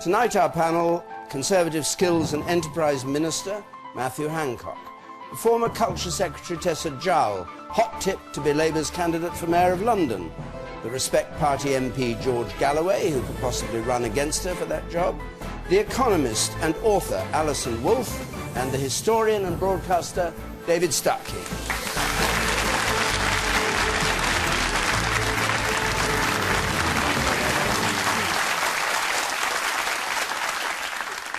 Tonight our panel, Conservative Skills and Enterprise Minister Matthew Hancock, the former Culture Secretary Tessa Jowell, hot tip to be Labour's candidate for Mayor of London, the Respect Party MP George Galloway, who could possibly run against her for that job, the economist and author Alison Wolf, and the historian and broadcaster David Starkey.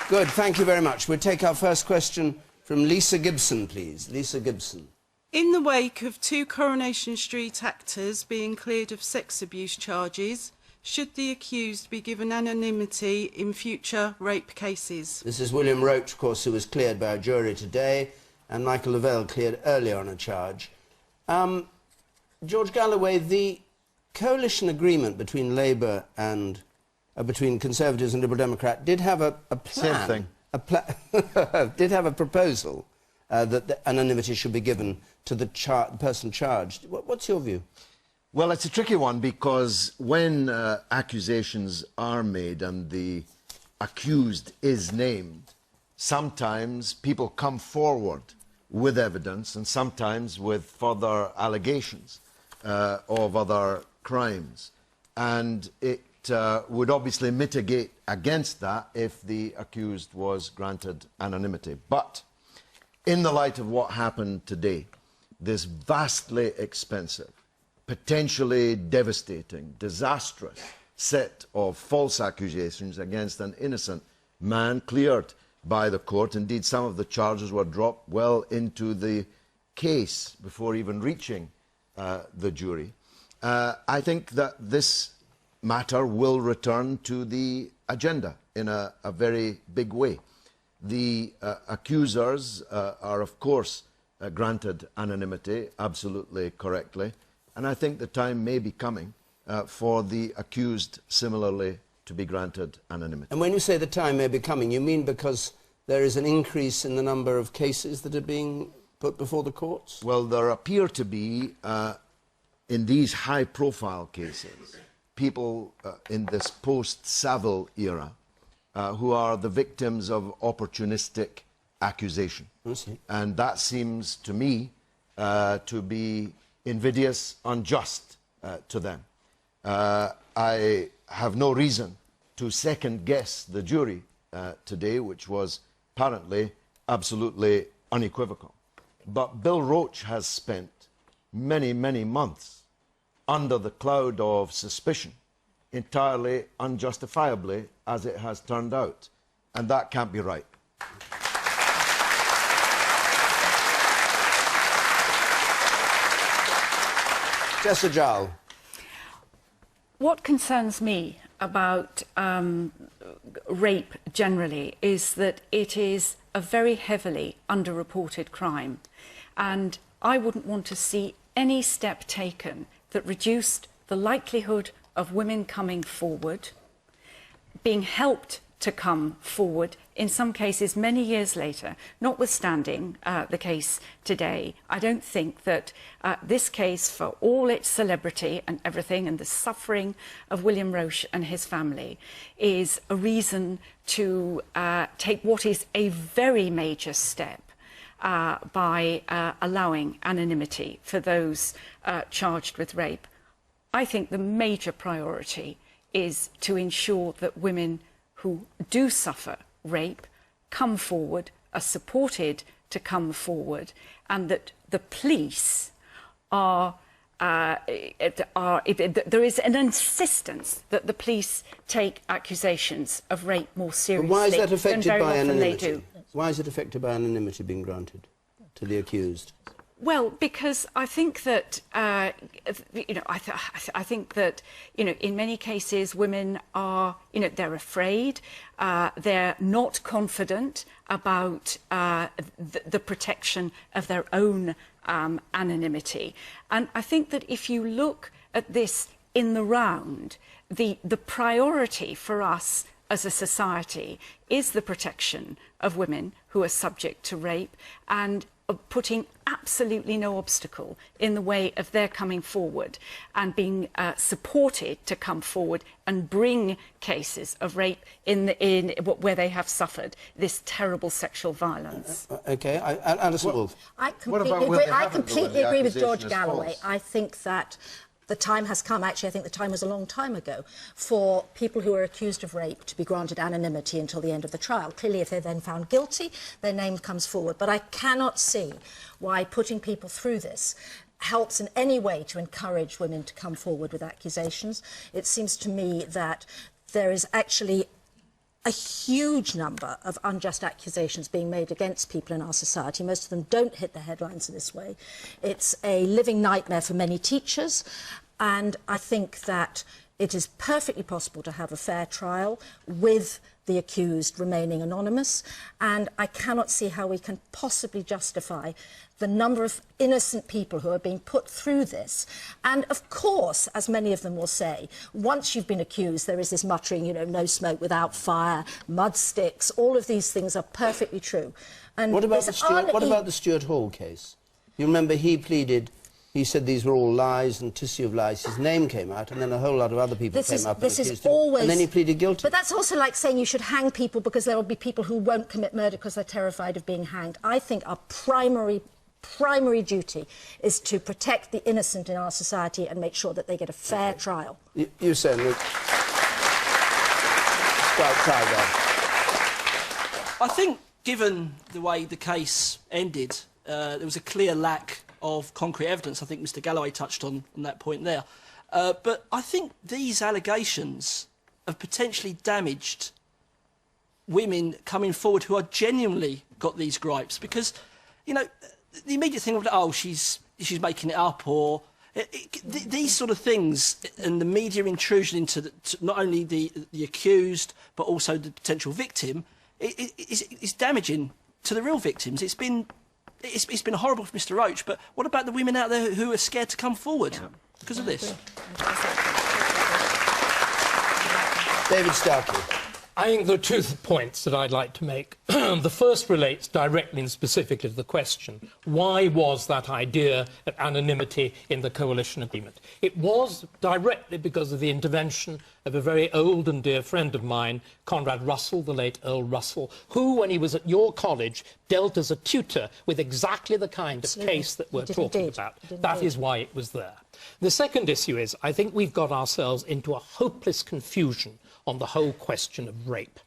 Good, thank you very much. We'll take our first question from Lisa Gibson, please. Lisa Gibson. In the wake of 2 Coronation Street actors being cleared of sex abuse charges, should the accused be given anonymity in future rape cases? This is William Roach, of course, who was cleared by a jury today, and Michael Lavelle cleared earlier on a charge. George Galloway, the coalition agreement between Labour and between Conservatives and Liberal Democrat did have a plan. Same thing. Did have a proposal that the anonymity should be given to the person charged. What's your view? Well, it's a tricky one because when accusations are made and the accused is named, sometimes people come forward with evidence and sometimes with further allegations of other crimes. And it would obviously mitigate against that if the accused was granted anonymity. But in the light of what happened today, this vastly expensive, potentially devastating, disastrous set of false accusations against an innocent man cleared by the court. Indeed, some of the charges were dropped well into the case before even reaching the jury. I think that this matter will return to the agenda in a very big way. The accusers are, of course, granted anonymity, absolutely correctly, and I think the time may be coming for the accused similarly to be granted anonymity. And when you say the time may be coming, you mean because there is an increase in the number of cases that are being put before the courts? Well, there appear to be, in these high-profile cases, people in this post-Savile era who are the victims of opportunistic accusation. And that seems to me to be invidious, unjust to them. I have no reason to second-guess the jury today, which was apparently absolutely unequivocal. But Bill Roach has spent many, many months under the cloud of suspicion, entirely unjustifiably, as it has turned out. And that can't be right. Tessa Jowell. What concerns me about rape generally is that it is a very heavily underreported crime. And I wouldn't want to see any step taken that reduced the likelihood of women coming forward, being helped to come forward, in some cases many years later, notwithstanding the case today. I don't think that this case, for all its celebrity and everything and the suffering of William Roach and his family, is a reason to take what is a very major step by allowing anonymity for those charged with rape. I think the major priority is to ensure that women who do suffer rape come forward, are supported to come forward, and that the police there is an insistence that the police take accusations of rape more seriously. But why is that affected by anonymity? They do. Why is it affected by anonymity being granted to the accused? Well, because I think that, I think that, in many cases women are, they're afraid, they're not confident about the protection of their own anonymity. And I think that if you look at this in the round, the priority for us as a society is the protection of women who are subject to rape, and putting absolutely no obstacle in the way of their coming forward and being supported to come forward and bring cases of rape where they have suffered this terrible sexual violence. Okay, Alison Wolf. I completely agree with George Galloway. I think that the time has come, actually I think the time was a long time ago, for people who are accused of rape to be granted anonymity until the end of the trial. Clearly, if they're then found guilty, their name comes forward. But I cannot see why putting people through this helps in any way to encourage women to come forward with accusations. It seems to me that there is actually a huge number of unjust accusations being made against people in our society. Most of them don't hit the headlines in this way. It's a living nightmare for many teachers, and I think that it is perfectly possible to have a fair trial with the accused remaining anonymous, and I cannot see how we can possibly justify the number of innocent people who are being put through this. And of course, as many of them will say, once you've been accused, there is this muttering, you know, no smoke without fire, mud sticks, all of these things are perfectly true. And what about the Stuart Hall case? You remember he pleaded, he said these were all lies and tissue of lies. His name came out, and then a whole lot of other people came up and accused him. And then he pleaded guilty. But that's also like saying you should hang people because there will be people who won't commit murder because they're terrified of being hanged. I think our primary duty is to protect the innocent in our society and make sure that they get a fair trial. You said, look, I think, given the way the case ended, there was a clear lack of concrete evidence. I think Mr. Galloway touched on that point there. But I think these allegations have potentially damaged women coming forward who are genuinely got these gripes, because, you know, the immediate thing of, oh, she's making it up, or these sort of things, and the media intrusion into not only the accused but also the potential victim, is damaging to the real victims. It's been horrible for Mr. Roach, but what about the women out there who are scared to come forward because of this? David Starkey. I think there are two points that I'd like to make. The first relates directly and specifically to the question, why was that idea of anonymity in the coalition agreement? It was directly because of the intervention of a very old and dear friend of mine, Conrad Russell, the late Earl Russell, who, when he was at your college, dealt as a tutor with exactly the kind of case that we're talking about. That is why it was there. The second issue is, I think we've got ourselves into a hopeless confusion on the whole question of rape.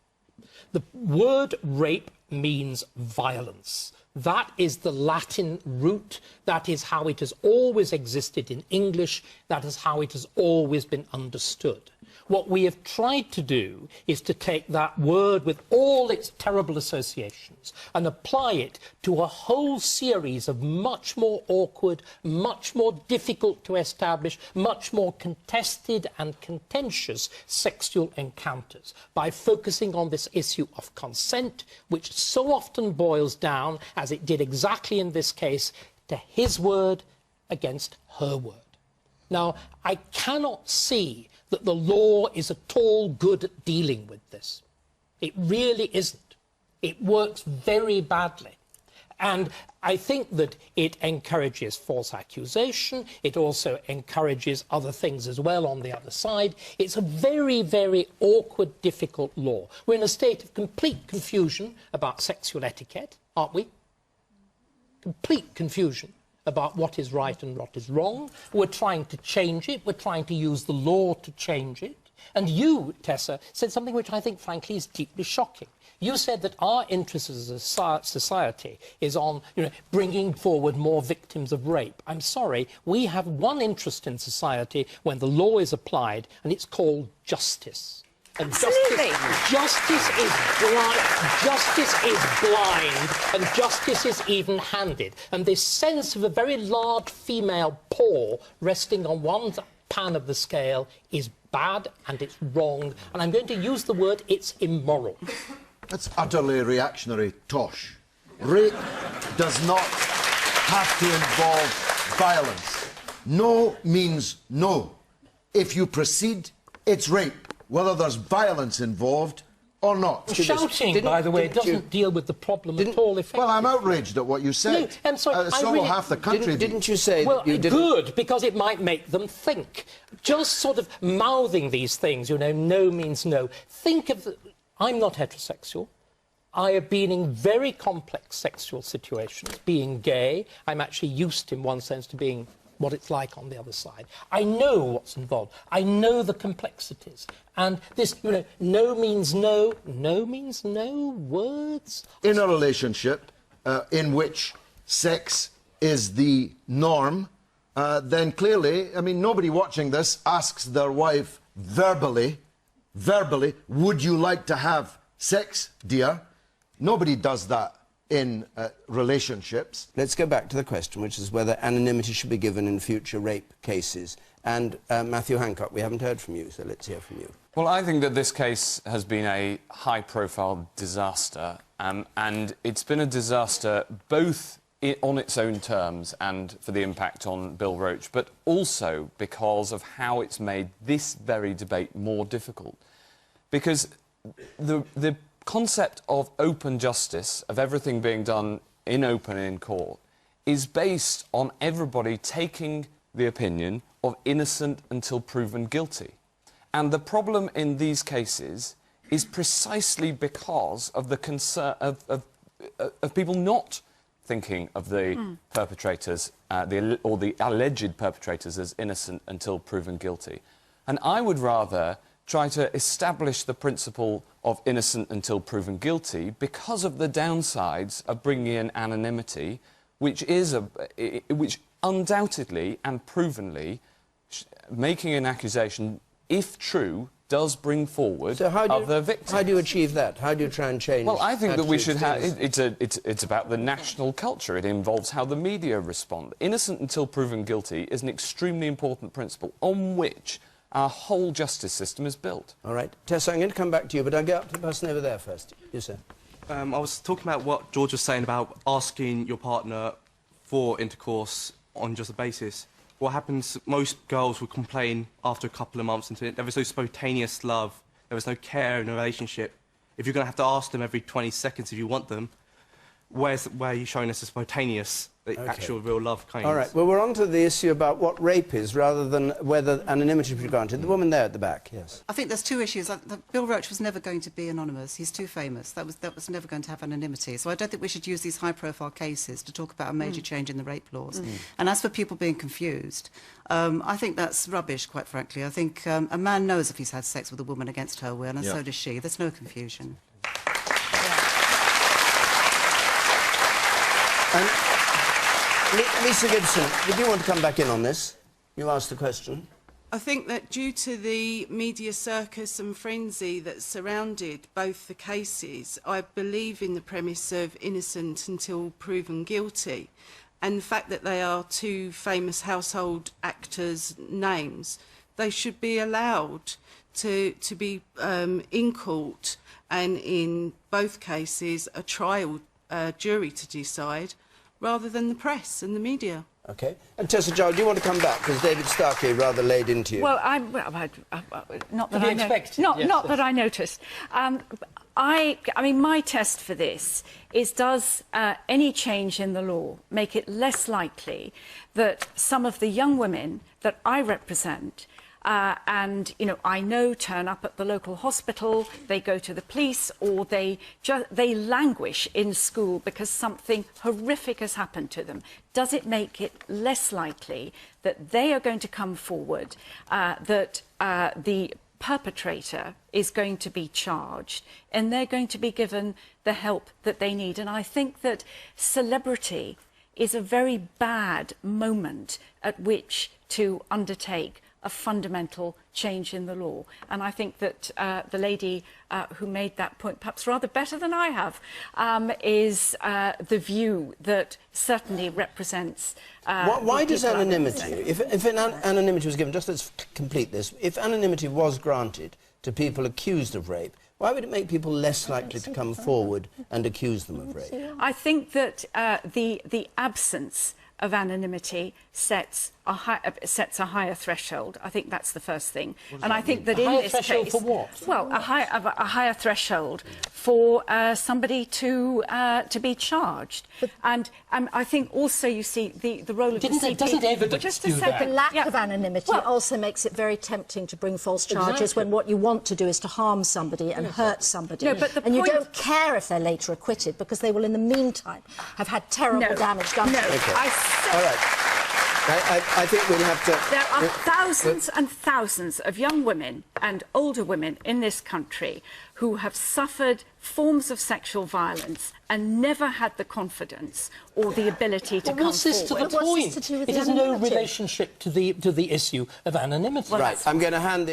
The word rape means violence. That is the Latin root. That is how it has always existed in English. That is how it has always been understood. What we have tried to do is to take that word with all its terrible associations and apply it to a whole series of much more awkward, much more difficult to establish, much more contested and contentious sexual encounters by focusing on this issue of consent, which so often boils down, as it did exactly in this case, to his word against her word. Now, I cannot see that the law is at all good at dealing with this. It really isn't. It works very badly. And I think that it encourages false accusation. It also encourages other things as well on the other side. It's a very, very awkward, difficult law. We're in a state of complete confusion about sexual etiquette, aren't we? Complete confusion about what is right and what is wrong. We're trying to change it. We're trying to use the law to change it. And you, Tessa, said something which I think, frankly, is deeply shocking. You said that our interest as a society is on, bringing forward more victims of rape. I'm sorry, we have one interest in society when the law is applied, and it's called justice. And justice is blind, and justice is even-handed. And this sense of a very large female paw resting on one pan of the scale is bad and it's wrong. And I'm going to use the word, it's immoral. That's utterly reactionary tosh. Rape does not have to involve violence. No means no. If you proceed, it's rape. Whether there's violence involved, or not? Shouting, by the way, doesn't deal with the problem at all effectively. Well, I'm outraged at what you said. No, I'm sorry. So will half the country. Didn't you say well, that you didn't... good, because it might make them think. Just sort of mouthing these things, you know, no means no. Think of I'm not heterosexual. I have been in very complex sexual situations. Being gay, I'm actually used in one sense to being what it's like on the other side. I know what's involved. I know the complexities. And this, you know, no means no, no means no, words. In a relationship in which sex is the norm, then clearly, I mean, nobody watching this asks their wife verbally, would you like to have sex, dear? Nobody does that in relationships. Let's go back to the question, which is whether anonymity should be given in future rape cases. And Matthew Hancock, we haven't heard from you, so let's hear from you. Well, I think that this case has been a high-profile disaster, and it's been a disaster both on its own terms and for the impact on Bill Roach, but also because of how it's made this very debate more difficult. Because the concept of open justice, of everything being done in open and in court, is based on everybody taking the opinion of innocent until proven guilty. And the problem in these cases is precisely because of the concern of people not thinking of the perpetrators or the alleged perpetrators as innocent until proven guilty. And I would rather try to establish the principle of innocent until proven guilty because of the downsides of bringing in anonymity, which undoubtedly and provenly making an accusation, if true, does bring forward other victims. How do you achieve that? How do you try and change? Well, I think that we should have... It's about the national culture. It involves how the media respond. Innocent until proven guilty is an extremely important principle on which our whole justice system is built. All right. Tessa, I'm going to come back to you, but I'll get up to the person over there first. You, sir. I was talking about what George was saying about asking your partner for intercourse on just a basis. What happens, most girls will complain after a couple of months into it. There was no spontaneous love. There was no care in a relationship. If you're going to have to ask them every 20 seconds if you want them, where are you showing us the spontaneous, the actual real love kind? All right. Well, we're on to the issue about what rape is rather than whether anonymity should be granted. The woman there at the back, yes. I think there's two issues. Bill Roach was never going to be anonymous. He's too famous. That was never going to have anonymity. So I don't think we should use these high-profile cases to talk about a major change in the rape laws. And as for people being confused, I think that's rubbish, quite frankly. I think a man knows if he's had sex with a woman against her will, and so does she. There's no confusion. And Lisa Gibson, did you want to come back in on this? You asked the question. I think that due to the media circus and frenzy that surrounded both the cases, I believe in the premise of innocent until proven guilty. And the fact that they are two famous household actors' names, they should be allowed to be in court, and in both cases a trial jury to decide, rather than the press and the media. OK. And Tessa Jowell, do you want to come back? Because David Starkey rather laid into you. Well, not that I noticed. I mean, my test for this is, does any change in the law make it less likely that some of the young women that I represent and, you know, I know turn up at the local hospital, they go to the police, or they languish in school because something horrific has happened to them? Does it make it less likely that they are going to come forward, that the perpetrator is going to be charged, and they're going to be given the help that they need? And I think that celebrity is a very bad moment at which to undertake a fundamental change in the law. And I think that the lady who made that point, perhaps rather better than I have, is the view that certainly represents... Why does anonymity, if anonymity was given, just let's complete this, if anonymity was granted to people accused of rape, why would it make people less likely to come forward and accuse them of rape? I think that the absence of anonymity sets a higher threshold. I think that's the first thing. And I think that in this threshold case... for what? Well, a higher threshold for somebody to be charged. And I think also, you see, the role of the CP... Doesn't evidence just do a second. that? The lack of anonymity also makes it very tempting to bring false charges when what you want to do is to harm somebody and hurt somebody. No, but the and you point... don't care if they're later acquitted, because they will, in the meantime, have had terrible damage done to them. All right. I think we'll have to... There are thousands and thousands of young women and older women in this country who have suffered forms of sexual violence and never had the confidence or the ability to come forward. What's this to the point? It has no relationship to the issue of anonymity. Right, I'm going to hand the...